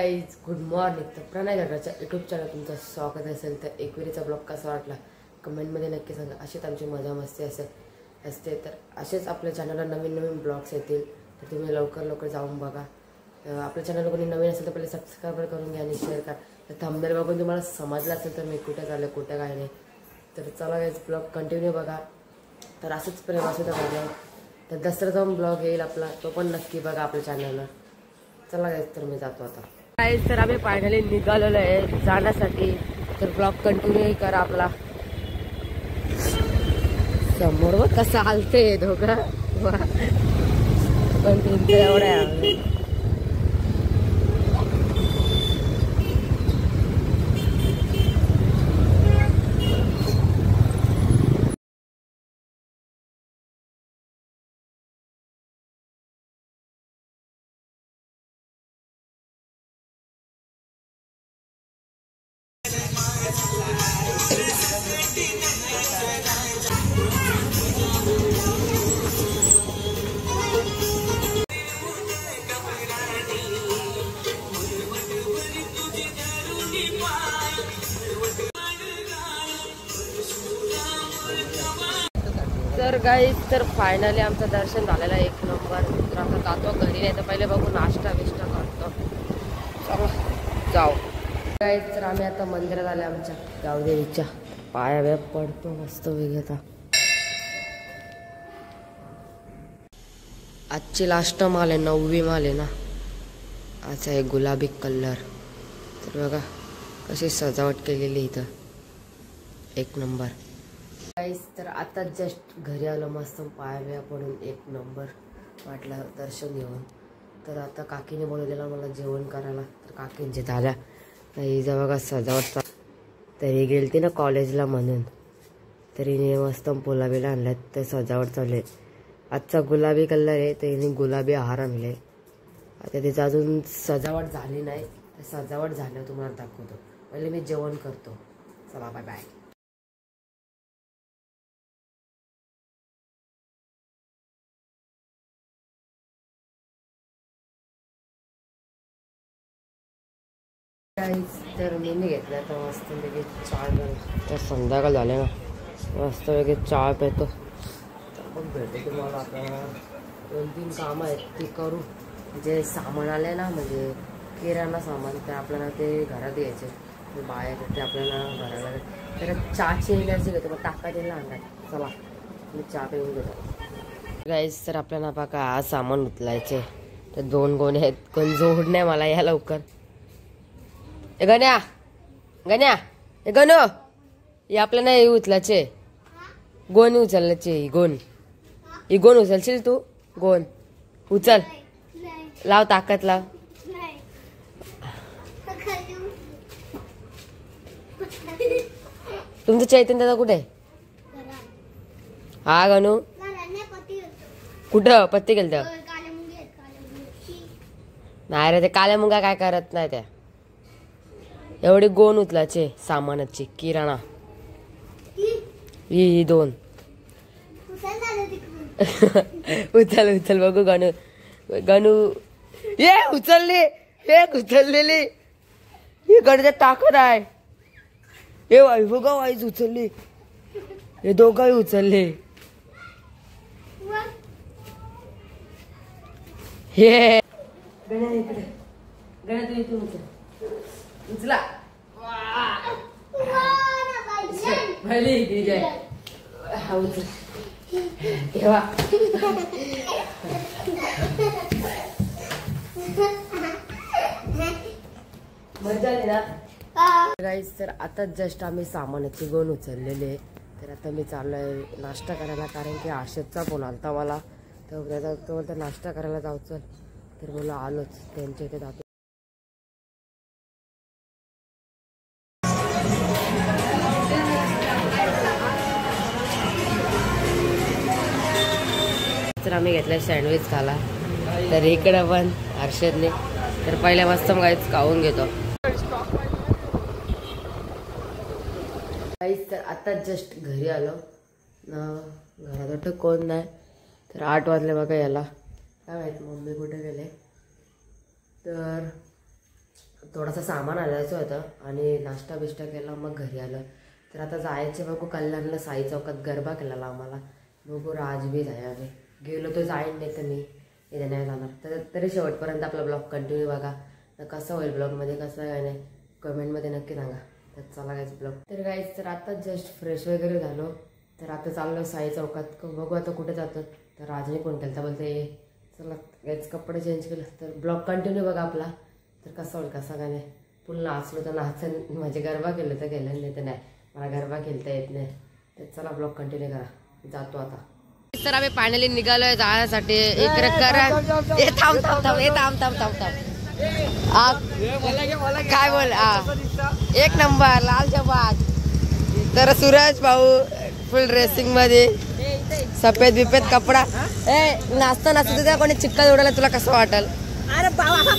Guys good morning. तर प्रणय गटाच्या YouTube channel तुमचं स्वागत असेल. तर एकविरीचा ब्लॉग कसा वाटला कमेंटमध्ये नक्की सांगा. अशीच आमची मजा मस्ती असते तर असेच आपल्या चॅनलला नवीन नवीन ब्लॉग्स येतील. तर तुम्ही लवकर जाऊन बघा. आपल्या चॅनल कोणी नवीन असेल तर पहिले सबस्क्राईब करून घ्या आणि शेअर करा. तर थंबनेल बघून तुम्हाला समजलं असेल तर मी कुठे चालले कुठे काय नाही. तर चला गाईज ब्लॉग कंटिन्यू बघा. तर असंच प्रेम असू द्या माझ्यावर. तर दसऱ्याचा ब्लॉग येईल आपला, तो पण नक्की बघा आपल्या चॅनलला. चला गाईज तर मी जातो आता. गाईज तर आम्ही फायनली निघालेलो आहे जाण्यासाठी. तर ब्लॉग कंटिन्यू करा आपला. समोर बघ कसं हालते दोघं पण तुमचं एवढं आहे. तर गाईज तर फायनली आमचं दर्शन झालेलं आहे 1 नंबर. तर आता जातो घरी, नाही तर पहिले बघू नाश्ता बिष्टा करतो. चला जाऊ गाईज. तर आम्ही आता मंदिरात आले आमच्या गावदेवीच्या. पाया वेळ पडतो मस्त वेगळा. आजची लास्ट माल आहे, 9वी माल आहे ना. आज आहे गुलाबी कलर. तर बघा कशी सजावट केलेली इथं, 1 नंबर. गाईस तर आता जस्ट घरी आलो, मस्त पाया पडून 1 नंबर वाटला दर्शन घेऊन. तर आता काकीने बोलवलेलं मला जेवण करायला. तर काकींचे झाल्या हिचा बघा सजावट. तरी गेलती ना कॉलेजला म्हणून, तरी मस्त पोलाबीला आणल्यात. तर सजावट चालू आहे. आजचा गुलाबी कलर आहे, तर हिने गुलाबी हार आणले. आता तिचं अजून सजावट झाली नाही. तर सजावट झाल्यावर तुम्हाला दाखवतो. पहिले मी जेवण करतो. चला बाय बाय. तर मी घेतला तर मस्त वेगळी चहा. तर संध्याकाळ झाले ना, मस्त वेगळी चहा पितो. तर मग भेटतो तुम्हाला. आता 2-3 कामं आहेत ती करू. जे सामान आले ना, म्हणजे किराणा सामान, ते आपल्याला ते घरात घ्यायचे. बाहेर ते आपल्याला घराला. तर चहाची एनर्जी घेतो, मग ताकद येईल ना अंगात. चला मी चहा पिऊन घेतो. गाईस तर आपल्याला बघा आज सामान उचलायचे. तर 2 गोणे आहेत, कोण जोड नाही मला या लवकर. गण्या हे गणू, हे आपल्या नाही उचलायचे. गोण उचलायचे. ही गोण उचलशील तू? गोण उचल, लाव ताकद लाव. तुमचं चैतन्य दादा कुठे? हा गणू कुठं पत्ती गेलं? नाही रे, ते काल्या मुंगा काय करत नाही. त्या एवढे गोण उचलायचे सामानाची किराणा. ही 2 उचल बघू. गणू ये उचलली, एक उचललेली. ही गडच्या टाकत आहे. हे वाई बघा, वाईच उचलली. हे दोघंही उचलले. हे गण्या इकडे, गण्या तू इथून उचला. मजा आली ना गाईस. तर आता जस्ट आम्ही सामानाची गोण उचललेले. तर आता मी चाललोय नाश्ता करायला, कारण की आशेचा फोन आलता मला. तर तो नाश्ता करायला जाऊचं. तर मला आलोच त्यांच्या इथे जातो. तर आम्ही घेतलं सँडविच खाला. तर इकडं पण हर्षदने. तर पहिल्या मस्त काहीच खाऊन घेतो. काहीच तर आता जस्ट घरी आलो ना. घरात वाटतं कोण नाही. तर 8 वाजले बघा याला. काय माहित मम्मी कुठे गेले. तर थोडासा सामान आणायचं होतं आणि नाश्ता बिष्टा केला, मग घरी आलं. तर आता जायचे बघू कल्याणला, साई चौकात गरबा केलेला आम्हाला. बघू आज बी जायचे, गेलो तर जाईन, नाही तर मी इथे नाही जाणार. तर तरी शेवटपर्यंत आपला ब्लॉग कंटिन्यू बघा. तर कसं होईल ब्लॉगमध्ये, कसं काय नाही कमेंटमध्ये नक्की सांगा. तर चला गाईज ब्लॉग. तर गाईज तर आता जस्ट फ्रेश वगैरे झालो. तर आता चाललो साई चौकात. बघू आता कुठे जातो. तर राजने फोन केला, बोलते चला गाईज कपडे चेंज केलं. तर ब्लॉग कंटिन्यू बघा आपला. तर कसं होईल कसं काय नाही. फुल नाचलो तर नाचन, म्हणजे गरबा केलं तर केलं, नाही तर नाही. मला गरबा खेळता येत नाही. तर चला ब्लॉग कंटिन्यू करा. जातो आता. तर आम्ही फायनली निघालोय जाण्यासाठी. इकडे करा थांब थांब थांब हे थांब थांब थांब थांब काय बोल. एक नंबर लाल जबाज. तर सूरज भाऊ फुल ड्रेसिंग मध्ये, सफेद बिफेद कपडा. नाचता नाचता त्या कोणी चिक्का जोडायला तुला कसं वाटल. अरे बाबा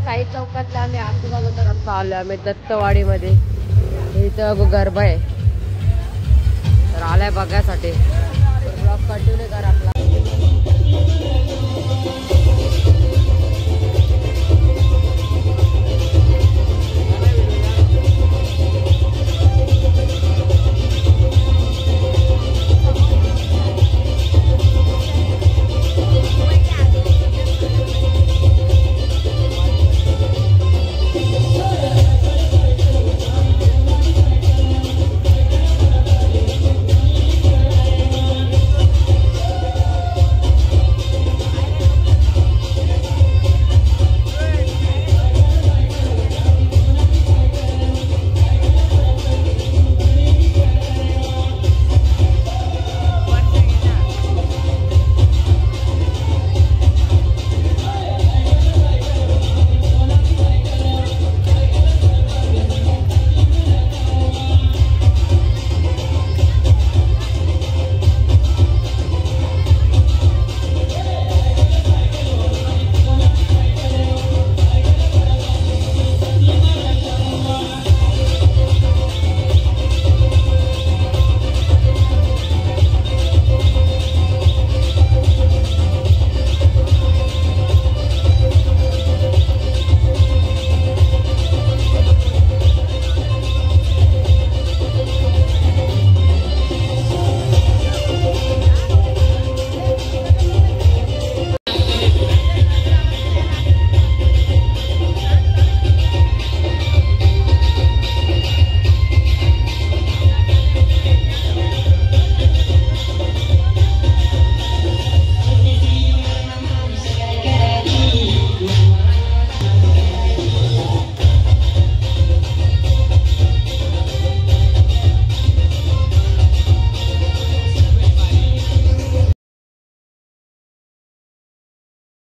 साई चौकातला आम्ही आजूबाजूला रस्ता आलो. आम्ही दत्तवाडीमध्ये. इथं गरबा आहे, तर आलाय बघायसाठी. ब्लॉग कंटिन्यू करा आपला.